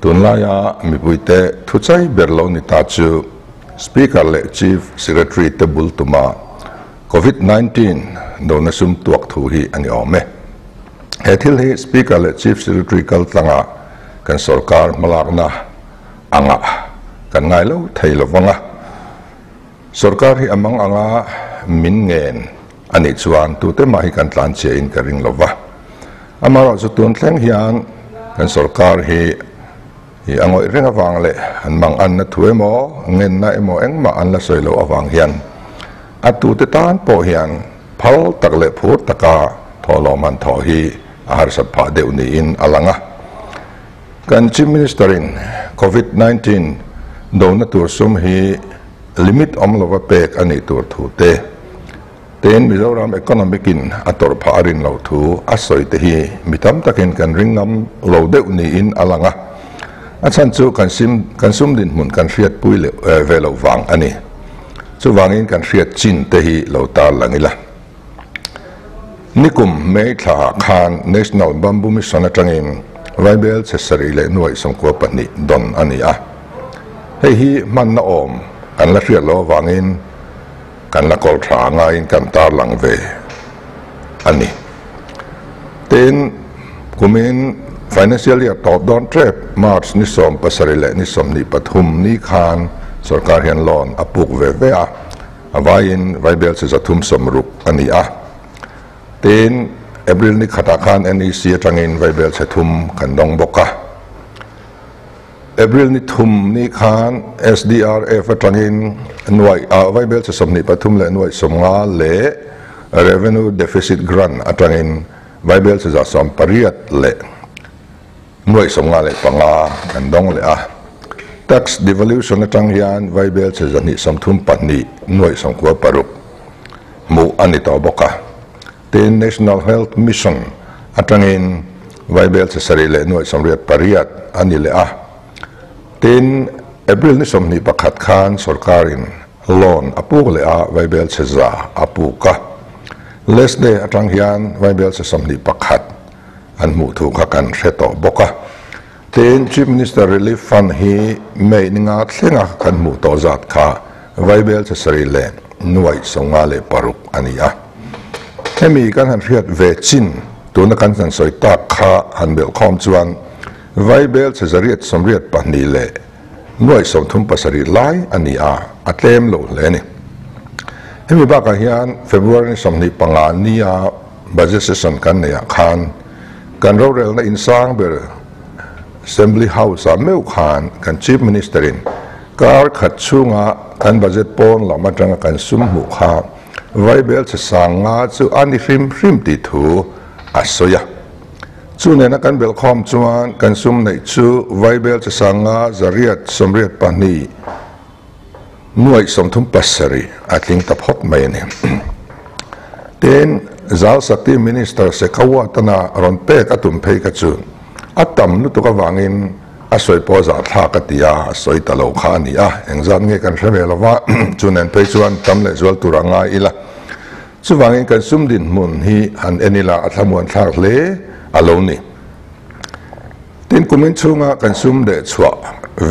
ตุนลายามีปุยเตทุใจเบอร์ลนิตาจูสปีกเกอร์และ Chief Secretary เตบุลตุมาCOVID-19 โดนซุ่มตัวถูฮีอันนี้ออกไหมเหตุที่สปีกเกอร์และ Chief Secretary กัลตังกันสุรการมาลากนะอ่างกันไงแล้วไทยลวังสุรการที่อมังอ่างมินเงินอันนี้ชวนตัวเต็มมาให้กันตันเชียนกันริงลวะอามาเราจะตุนแทงฮิอันกันสุรการที่อังเรื่องฟังเลยอันบางอันนัทเวโมเงินนัยโมเอ็งมาอันละสวยโลฟังฮิอันอัตุติตานโปฮิอันพัลตักเล็พูดตะกาทอลมันทอฮีอาหารสัพพะเดวนีอินอลังกันชิมมินิสเตอรินโควิด -19 โดนตัวซุ่มฮีลิมิตอมลวะเปกอันนี้ตัวถูเตเต็นมิโซรามเอคอนอมิกินอัตรพารินเหล่าทูอัศอยเตฮีมิตัมตะกินกันริงนำเหล่าเดวนีอินอลังอาจารย์จูกันซุ่มดินมุนกันเรียดปุยเวลวังอันนี้จูวังอินกันเรียดจินเตฮีเหล่าตาลังอิละนิคุมเมทาคาน National Bamboo Mission จังอินไวเบลเซสรีเลหน่วยสงควปนิดอนอันนี้เฮ้ยมันน่าอมกันละเรียดโลวังอินกันละกอลทางอินกันตาลังเวอันนี้เต็นกุมินfinancial year ตอบดอนเทรปมาร์ชนิสมปัสริเลนิสมนิปฐุมนิคานสุรการเฮียนลอนอปุกเวเวอวายินไวเบลเซจัตุมสมรุกอันนี้เต็นเอเบริลนิขัตาคาน NEC จังอินไวเบลเซทุมกันดงบกเอเบริลนิทุมนิคาน SDRF จังอินหน่วยไวเบลเซสมนิปฐุมเลหน่วยสมงาเล Revenue Deficit Grant จังอินไวเบลเซจัสมปริยัตเลหน่วยสงาเลยปังกันดงเลยtax devolution จังเฮียนไวเบลเซจันิสมทุมปันนีหน่วยสงกัวปรุกมูอันนี้ต่อบกเต็น National Health Mission จังอินไวเบลเซสรีเลยหน่วยสมเรียดปริยัตอันนี้เลยเต็นเอเบริลนิสมนิปขัดขานสุรการินลอนอปูเลยไวเบลเซซาอปูกะเลสเดย์จังเฮียนไวเบลเซสมนิปขัดอันมูถูกกันเสตอบกเต็น Chief Minister Relief Fund ฮีไม่นิงาเสียงกันมูตอจัดค่ะไวเบลจะสรีเลหน่วยสงาเลปรุกอันนี้แค่มีการหันเรียดเวจินตัวนักการสันสอยตาค่ะหันเบลคอมจวนไวเบลจะเรียดสมเรียดปันนีเลหน่วยสมทุมปัสรีไลอันนี้อัตเลมโลเลนี่ให้มีบ้ากันเฮียนเฟบรุวารีสมนิปังงานนี้บัจเจสชันกันเนี่ยคานกันเราเร็วในอินซังเบอร์ Assembly House เมื่อขานกัน Chief Minister การขัดช่วงกันบัจเจตปนหลังมาจังกันซุ่มหุขาไวเบลจะสั่งงาจูอันนี้ริมติดหูอัศยะจูเนี่ยนักกันเบลคอมจวนกันซุ่มในจูไวเบลจะสั่งงาจะเรียดสมเรียดปานีหน่วยสมทุมปัสรีอาทิงตับฮอตไม่เนี่ยเต็นzal sakti minister se kawa tana ron pe ka tum phei ka chu atam nu to ka wangin asoi po za tha ka tia asoi talo kha ni engzan nge kan hre lawa chunen pe chuan tam le zwal turanga ila chu wangin kan sumdin mun hi an enila athamuan thak le aloni tin kumin chunga kan sum de chwa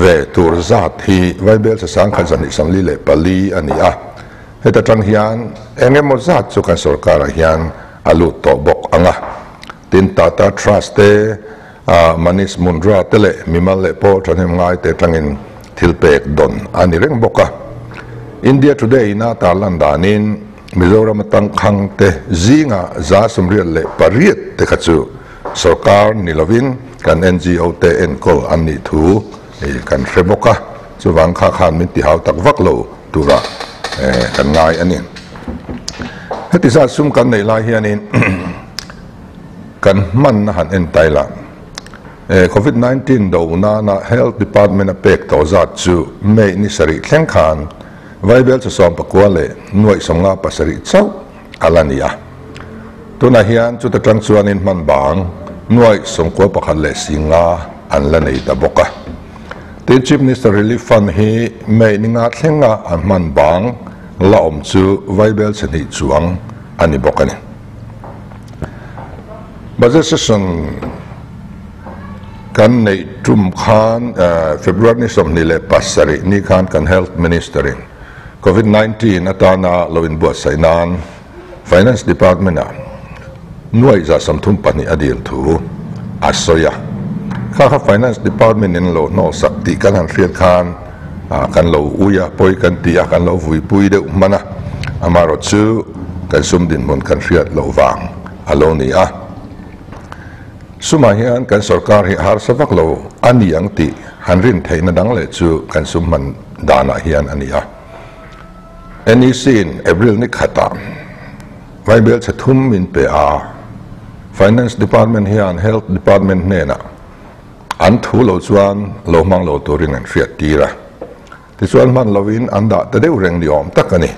ve tur zat hi vaibel sa sang khan zani samli le pali ania heta tang hian engem zat chu kan sarkar hian alu to bok anga tin Tata Trust te Manis Mundra tele mimal le po thanem ngai te tangin thilpek don ani reng boka India Today na ta landanin Mizoram tang khang te zinga za sumrial le pariat te khachu sarkar nilovin kan NGO te enkol ani thu kan reboka chuwang kha khan min ti hau tak vak lo tura kan ngai ani heti sa sum kan nei lai hianin kan man han en taila COVID-19 do na health department apek to zat chu me ni sari thleng khan vaibel cha som pakwa le nuai somnga pasari chau alania tuna hian chu ta tang chuanin man bang nuai somkwa pakhat le singa an la nei ta boka te Chief Minister Relief Fund hi me ni nga thlenga an man bang la om chu vaibel chani chuang ani bokani budget session kan nei tum khan February ni som ni le pasari ni khan kan health ministering COVID-19 atana loin buat sainan finance department na nuai za samthum pani adil thu asoya kha finance department in lo no sakti kan han riat khan kan lo uya poi kan tia kan lo vui pui de mana amaro chu kan sum din mon kan riat lo wang alo ni a sumahian kan sarkar hi har savak lo ani ang ti hanrin theina dang le chu kan sum man dana hian ania any scene April ni khata Bible se thum min pe a finance department hian health department ne na an thu lo chuan lo mang lo turin an riat tira ti chuan man lovin anda ta deu reng ni om takani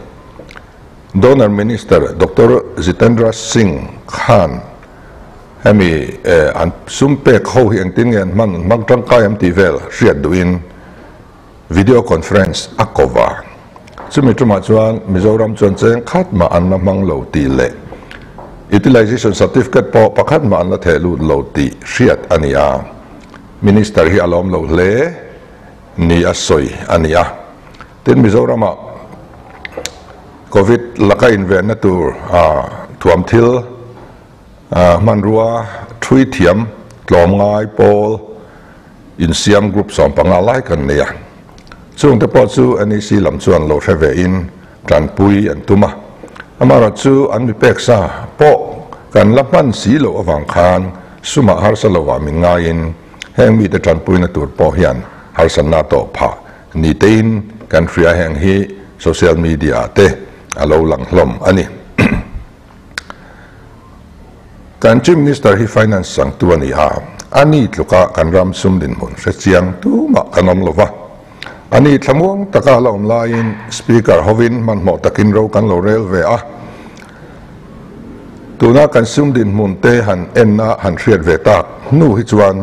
donor minister Dr. Jitendra Singh Khan hemi an sumpe kho hi ang tin ngen man magtang kayam ti vel riat duin video conference akova chumi tuma chuan Mizoram chuan cheng khat ma an na mang lo ti le utilization certificate po pakhat ma an la thelu lo ti riat ania minister hi alom lo le ni asoi ania tin Mizoram covid laka inven na tur tuam thil manrua thui thiam tlom ngai pol in siam group som panga lai kan nia chung te po chu ani si lam chuan lo theve in tran pui an tuma amara chu an mi peksa po kan lapan si lo awang khan suma har sa lo wa min ngai in heng mi te tran pui na tur po hian har san na to pha ni tein kan fria heng hi social media te alo lang hlom ani kan chief minister hi finance sang tu ani a ani tluka kan ram sum din mun se chiang tu ma kanom lova ani thlamuang taka lom lain speaker hovin man mo takin ro kan lo rel ve a tuna kan sum din mun te han enna han riat ve tak nu hi chuan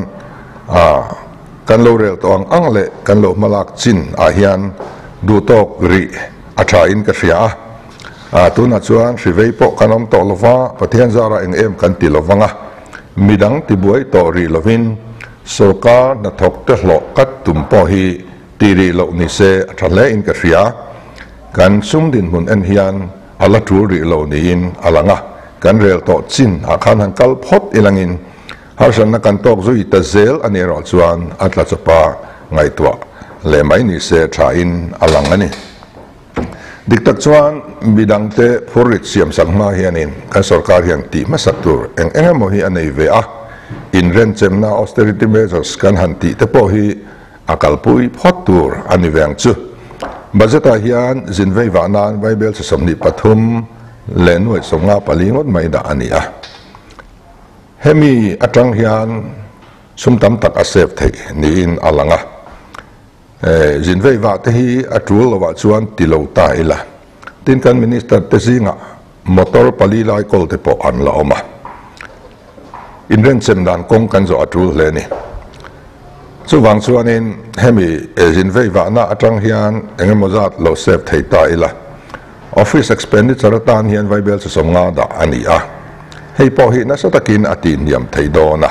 kan lo rel to ang le kan lo malak chin a hian du tok ri a tha in ka ria tuna chuan rivei po kanom to lova pathian zara eng em kan ti lovanga midang ti buai to ri lovin sarkar na thok te hlo kat tum po hi ti ri lo ni se athle in ka ria kan sum din mun en hian ala tu ri lo ni in alanga kan rel to chin a khan han kal phot ilangin har san na kan tok zui ta zel ani ro chuan atla chapa ngai tua le mai ni se tha in alangani diktak chuan bidang te phurit siam sangma hianin kan sarkar hian ti masatur engemo hi anei ve a in ren chemna austerity measures kan han ti te po hi akalpui photur ani veng chu budget a hian zinvei vanan bible se somni pathum lenoi songa palingot mai da ani a hemi atang hian sumtam tak asep thei ni in alanga zinvei va te hi atul wa chuan tilo ta ila tin kan minister te singa motor pali lai kol te po an la oma in ren chem dan kong kan zo atul le ni chu wang chuan in hemi zinvei va na atang hian engemaw zat lo sep thei ta ila office expenditure tan hian vaibel se somnga da ani a hei po hi na satakin atin yam thei do na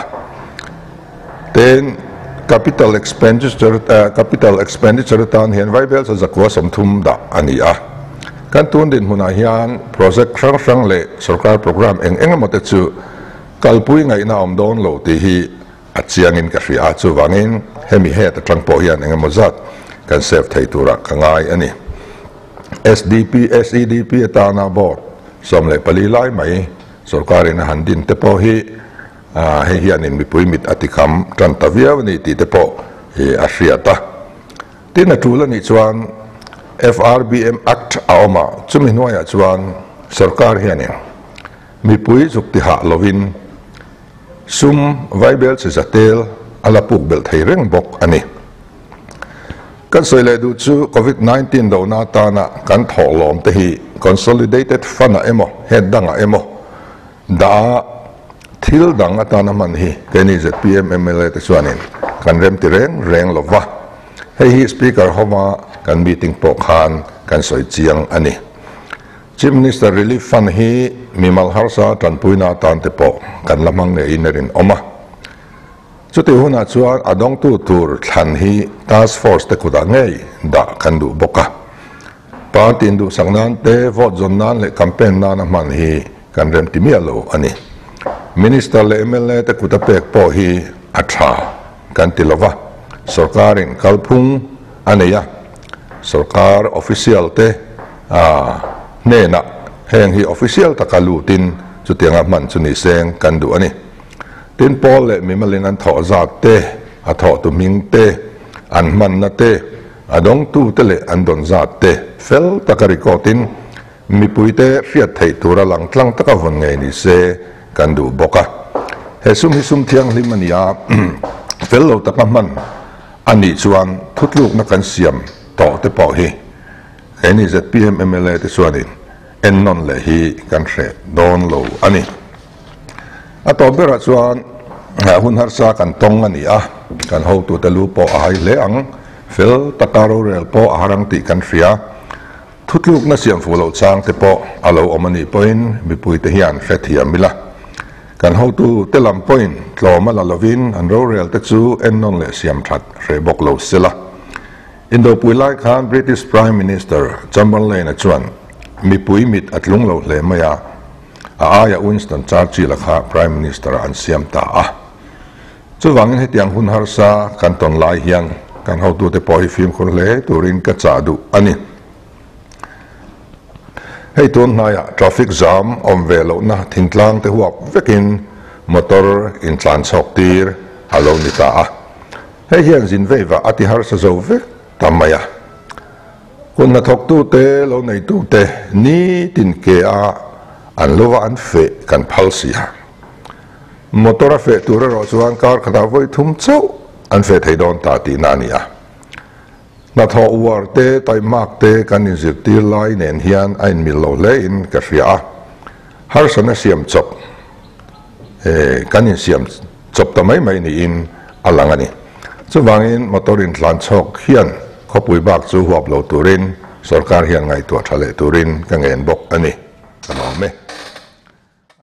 ten capital expenditure tan hian vaibel sa zakwa somthum da ani a kan tun din huna hian project sang le sarkar program engemaw te chu kalpui ngai na om don lo ti hi achiang in ka ria chu wangin hemi he ta tang po hian engemaw zat kan save thei tura kangai ani SEDP atana board som le pali lai mai sarkar in handin te po hi he hian in mi puimit atikam tantavia ni ti te po hi asriata tin atula ni chuan FRBM Act aoma chumi noya chuan sarkar hianin mi pui zukti ha lovin sum vaibel se zatel ala puk bel thei reng bok ani kan soile du chu COVID-19 do na ta na kan tholom te hi consolidated fund emo head danga emo da thil dang atana man hi keni ZPM MLA te chuanin kan rem ti reng lova hei hi speaker homa kan meeting po khan kan soi chiang ani chief minister relief fund hi mimal harsa tan puina tan te po kan lamang ne inerin oma chu ti huna chuan adong tu tur thlan hi task force te khuda ngei da kan du boka partin du sangnan te vote zon nan le campaign nan man hi kan rem ti mialo ani minister le MLA te khuda pek po hi atha kan tilova sarkarin kalphung aneya sarkar official te nena heng hi official takalutin chutianga man chuni seng kan du ani tin pol le mimalin an tho zat te a tho tu ming te an man na te adong tu te le an don zat te fel takari ko tin mi puite riat thei tura lang tlang taka von ngai ni se kan du boka hesum hisum thiang limania fel lo taka man ani chuan thutluk na kan siam to te po hi eni ZPM MLA te chuanin en non le hi kan hre don lo ani ato bera chuan hun har sa kan tong ani a kan ho tu te lu po ai le ang fel takaro rel po harang ti kan hria thutluk na siam fulo chang te po alo omani point mi pui te hian hret hiam mila kan ho tu te lam point tloma la lovin an ro rel te chu en non le siam that re bok lo sila indo pui lai khan British Prime Minister Chamberlain a chuan mi pui mit atlung lo le maya aya Winston Churchill la kha Prime Minister an siam ta a chu wangin hetiang hun har sa kan ton lai hian kan ho tu te po hi film khur le turin ka cha du ani hei ton naya traffic jam om velo na thingtlang te huap vekin motor in tlan chok tir alo ni ta a hei hian zin veiwa ati har sa zo ve tamaya kun na thok tu te lo nei tu te ni tin ke a an lova an fe kan phalsia motora fe tura ro chuan kar khada voi thum chau an fe thei don ta ti nania na tho war te tai mak te kan in zir ti lai nen hian ain mil lo le in ka ria har sana siam chop kan in siam chop ta mai mai ni in alangani chu wangin motorin tlan chok hian khopui bak chu huap lo turin sarkar hian ngai tu thale turin ka ngen bok ani kanome